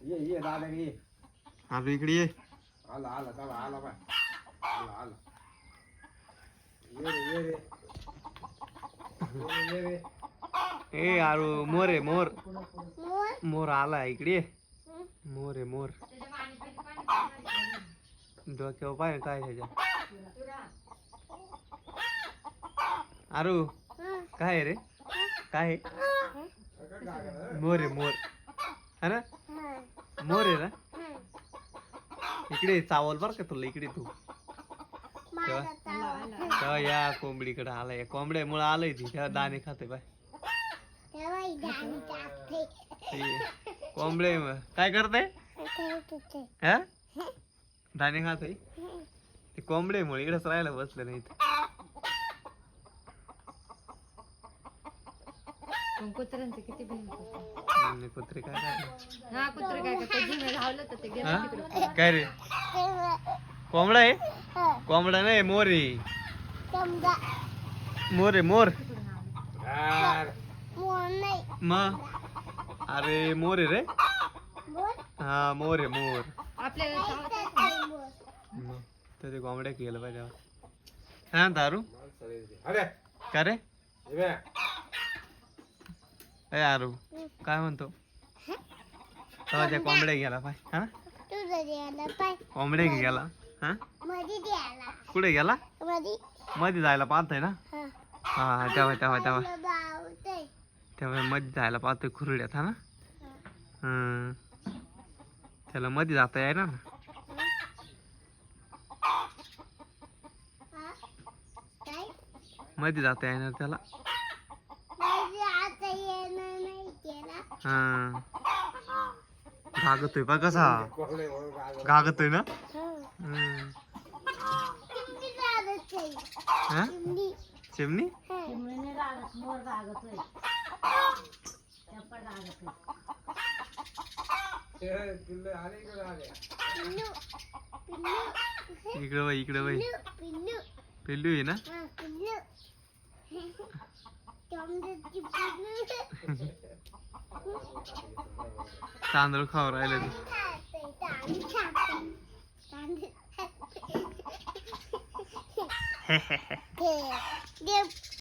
ये दादा ये आरू इकडे ये. आला आला चला आला बाय आला आला ये रे ये रे ए आरू मोर आहे मोर. मोर आला इकडे ये. मोर आहे मोर. डोक्यावर पाय काय ह्याच्या. आरू काय आहे रे काय आहे? मोर आहे मोर है ना. मोर आहे ना. इकडे चावल बर का तुला. इकडे तू तेव्हा या कोंबडीकडे आलाय. या कोंबड्यामुळे आलंय ती तेव्हा दाणे खाते बाय. कोंबडे काय करते हा दाणे खाते. ते कोंबड्यामुळे इकडेच राहायला बसले नाही. कुत्र्यांचे किती कुत्रे काय काय हा कुत्रे काय करते लावलं तर ते गेलं तिकडे. काय रे कोंबडा आहे. कोंबडा नाही मोर आहे. मोर आहे मोर. मग अरे मोर आहे रे. हा मोर आहे मोर. आपल्याला मग तर ते कोंबड्या केलं पाहिजे. हा दारू अरे का रे. ये ए आरू काय म्हणतो. तेव्हा त्या कोंबड्या गेला पाय हा. कोंबड्या गेला हा. कुठे गेला मध्ये जायला पाहतोय ना. हा तेव्हा तेव्हा तेव्हा तेव्हा मध्ये जायला पाहतोय खुरड्यात हा ना. त्याला मध्ये जाता यायला ना. मध्ये जाता येणार त्याला. हा घागतोय बा कसा. घागतोय ना. हा चिमणी. इकडे वय इकडे वय. पिल्लू आहे ना. तांदूळ खाऊ राहिले ते.